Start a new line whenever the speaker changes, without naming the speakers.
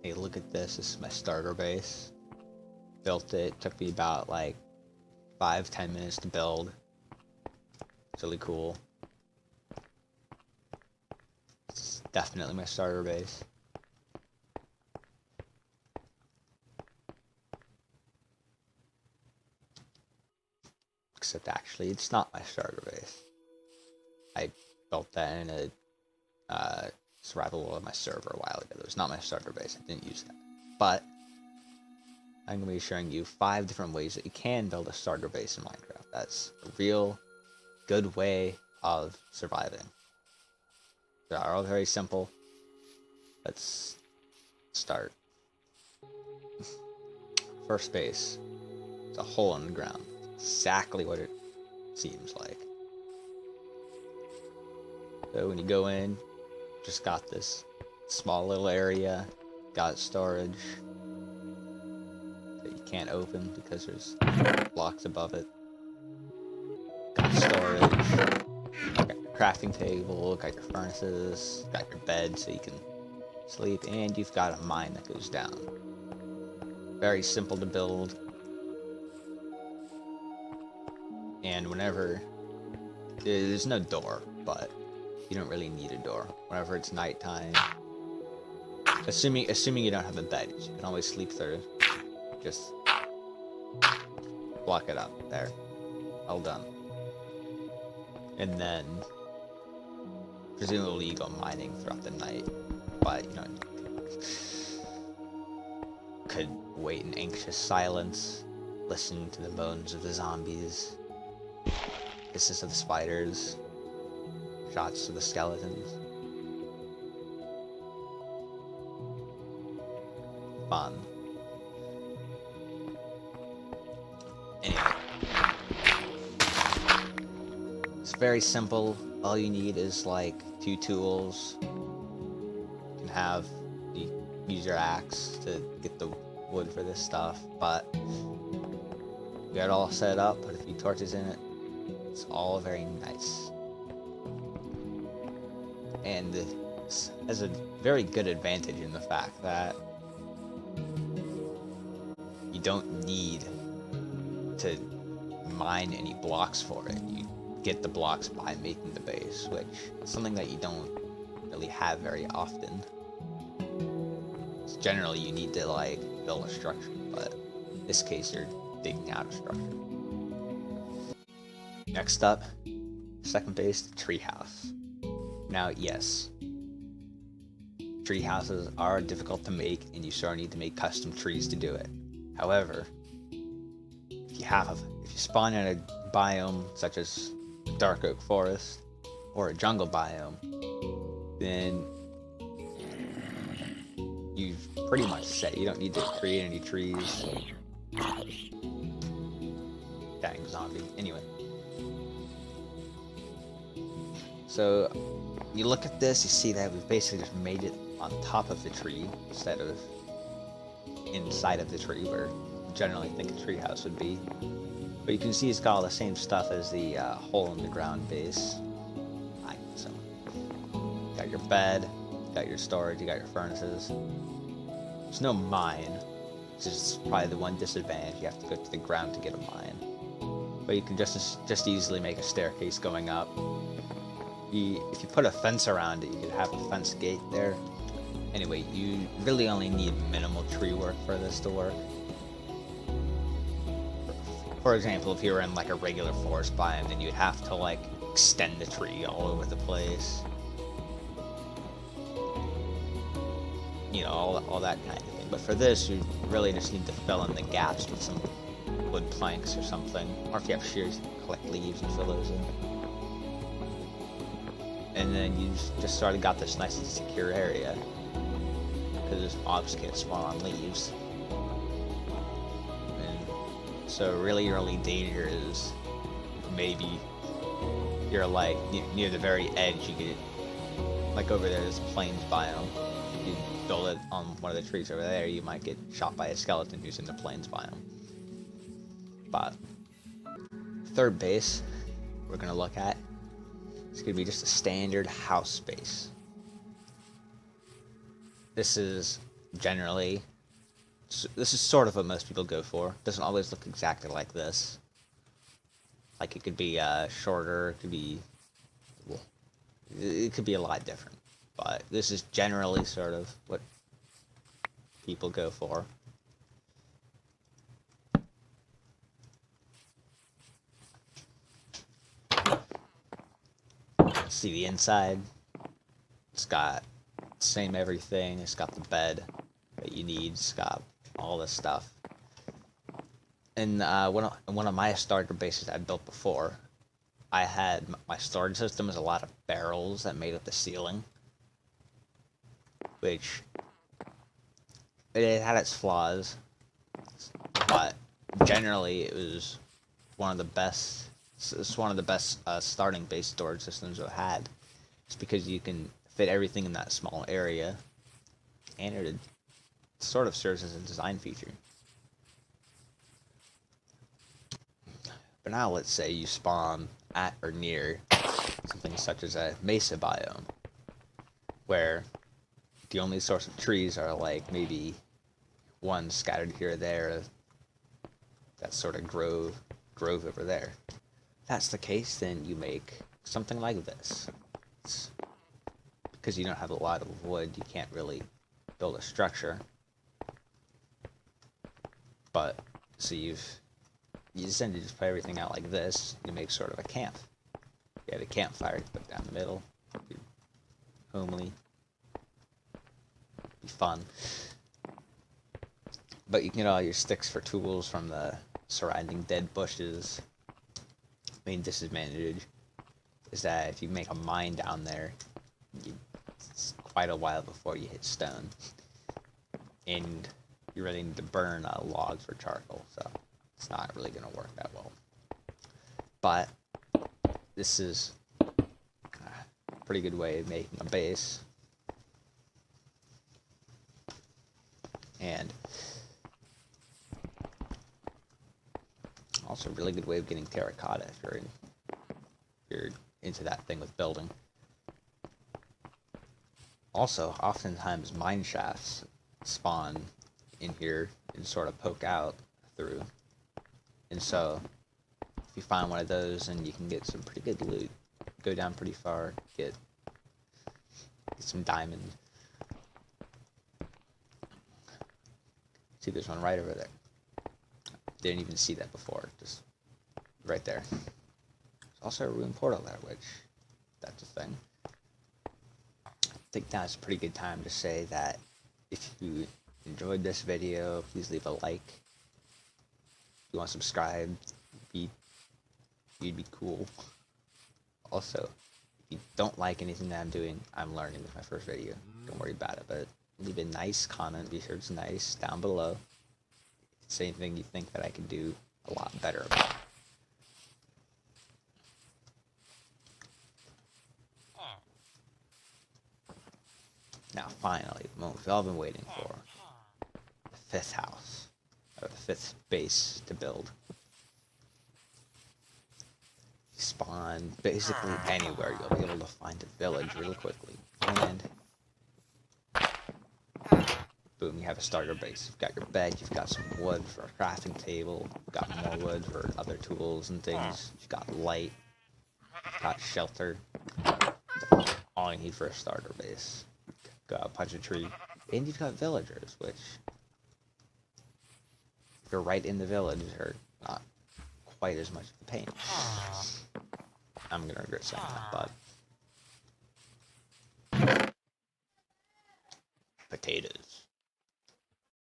Hey, look at this. This is my starter base. Built it. Took me about like 5-10 minutes to build. It's really cool. It's definitely my starter base. Except actually, it's not my starter base. I built that in a survival of my server a while ago. It was not my starter base. I didn't use that. But I'm going to be showing you 5 different ways that you can build a starter base in Minecraft. That's a real good way of surviving. They are all very simple. Let's start. First base. It's a hole in the ground. Exactly what it seems like. So when you go in, just got this small little area, got storage that you can't open because there's blocks above it. Got storage, got your crafting table, got your furnaces, got your bed so you can sleep, and you've got a mine that goes down. Very simple to build. And whenever, there's no door, but you don't really need a door. Whenever it's nighttime, assuming you don't have a bed, you can always sleep through. Just block it up. There. All done. And then, presumably you go mining throughout the night, but you know, could wait in anxious silence, listen to the moans of the zombies, hisses of the spiders, shots of the skeletons. Fun. Anyway. It's very simple. All you need is like 2 tools. You can use your axe to get the wood for this stuff, but you got it all set up, put a few torches in it. It's all very nice. And this has a very good advantage in the fact that you don't need to mine any blocks for it. You get the blocks by making the base, which is something that you don't really have very often. Generally, you need to like build a structure, but in this case, you're digging out a structure. Next up, second base, the treehouse. Now, yes, tree houses are difficult to make, and you sort of need to make custom trees to do it. However, if you spawn in a biome such as dark oak forest or a jungle biome, then you've pretty much set. You don't need to create any trees. Dang zombie. Anyway. So you look at this, you see that we've basically just made it on top of the tree instead of inside of the tree where you generally think a treehouse would be. But you can see it's got all the same stuff as the hole in the ground base. So you got your bed, you got your storage, you got your furnaces. There's no mine, which is probably the one disadvantage. You have to go to the ground to get a mine. But you can just easily make a staircase going up. If you put a fence around it, you could have a fence gate there. Anyway, you really only need minimal tree work for this to work. For example, if you were in like a regular forest biome, then you'd have to like extend the tree all over the place. You know, all that kind of thing. But for this, you really just need to fill in the gaps with some wood planks or something. Or if you have shears, you can collect leaves and fill those in. And then you just sort of got this nice and secure area. Because this mobs can't spawn on leaves. And so really your only danger is maybe you're like near the very edge. You get like over there, there's a plains biome. If you build it on one of the trees over there, you might get shot by a skeleton who's in the plains biome. But third base we're gonna look at, it's gonna be just a standard house base. This is generally, this is sort of what most people go for. Doesn't always look exactly like this. Like, it could be shorter, it could be, well, it could be a lot different. But this is generally sort of what people go for. See the inside. It's got same everything. It's got the bed that you need. It's got all this stuff. And one of my starter bases I built before, I had my storage system is a lot of barrels that made up the ceiling, which it had its flaws, but generally it was one of the best. It's one of the best starting base storage systems I've had. It's because you can fit everything in that small area, and it sort of serves as a design feature. But now let's say you spawn at or near something such as a mesa biome, where the only source of trees are like maybe one scattered here or there, that sort of grove over there. If that's the case, then you make something like this. Because you don't have a lot of wood, you can't really build a structure. But, so you essentially just put everything out like this, you make sort of a camp. You have a campfire, you put down the middle, homely, be fun. But you can get all your sticks for tools from the surrounding dead bushes. Main disadvantage is that if you make a mine down there, it's quite a while before you hit stone. And you really need to burn logs for charcoal, so it's not really going to work that well. But this is a pretty good way of making a base. And also a really good way of getting terracotta if you're into that thing with building. Also, oftentimes mine shafts spawn in here and sort of poke out through. And so, if you find one of those, and you can get some pretty good loot. Go down pretty far, get some diamonds. See, there's one right over there. Didn't even see that before, just right there. There's also a ruined portal there, which, that's a thing. I think now's a pretty good time to say that if you enjoyed this video, please leave a like. If you want to subscribe, you'd be cool. Also, if you don't like anything that I'm doing, I'm learning with my first video. Don't worry about it, but leave a nice comment, be sure it's nice, down below. Say anything you think that I can do a lot better about. Now, finally, the moment we've all been waiting for. The 5th house. Or the 5th base to build. You spawn basically anywhere. You'll be able to find a village really quickly. And boom, you have a starter base. You've got your bed, you've got some wood for a crafting table, you've got more wood for other tools and things, you've got light, you've got shelter. All you need for a starter base. Got a punch a tree. And you've got villagers, which, if you're right in the village, are not quite as much of a pain. I'm gonna regret saying that, but potatoes.